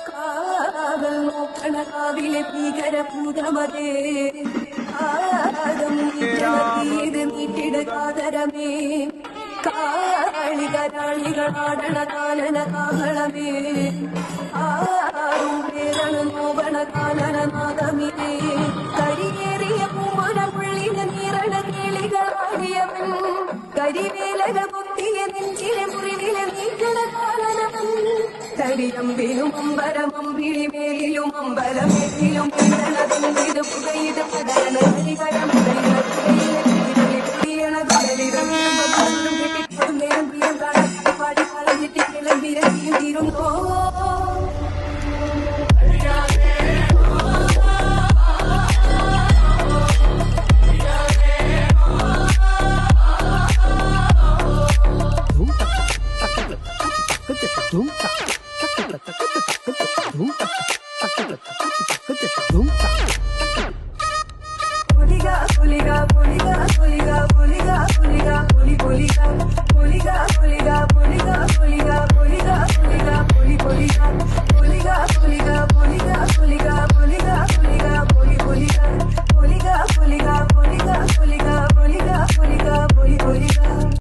കാവൽ നോക്കണ കാവിലെ ഭീകരഭൂതമതേ ആദം തീത് നീട്ടിട കാതരമേ കാളികളാടണ കാലന കാഹളമേ ആറും പേരണ നോവണ കാലന നാദമിതേ കരിയേറിയ പൂമന പുള്ളിന നീറണ കേളികളാടിയവൻ കരിവേലക പൊത്തിയ നെഞ്ചിലെ മുറിവിലെ നീക്കണ കാലനവൻ കരിയമ്പിലും അമ്പരമമ്പിളി മേലിലും അമ്പലമേറ്റിലും ഇത് പുകയിത് പടരണ കരികരം പാടി കളഞ്ഞിട്ട് കിളമ്പിരത്തിയും തീരുന്നോ Puliga, puliga, puliga, puliga, puliga, puliga, puliga, puliga, puliga, puliga.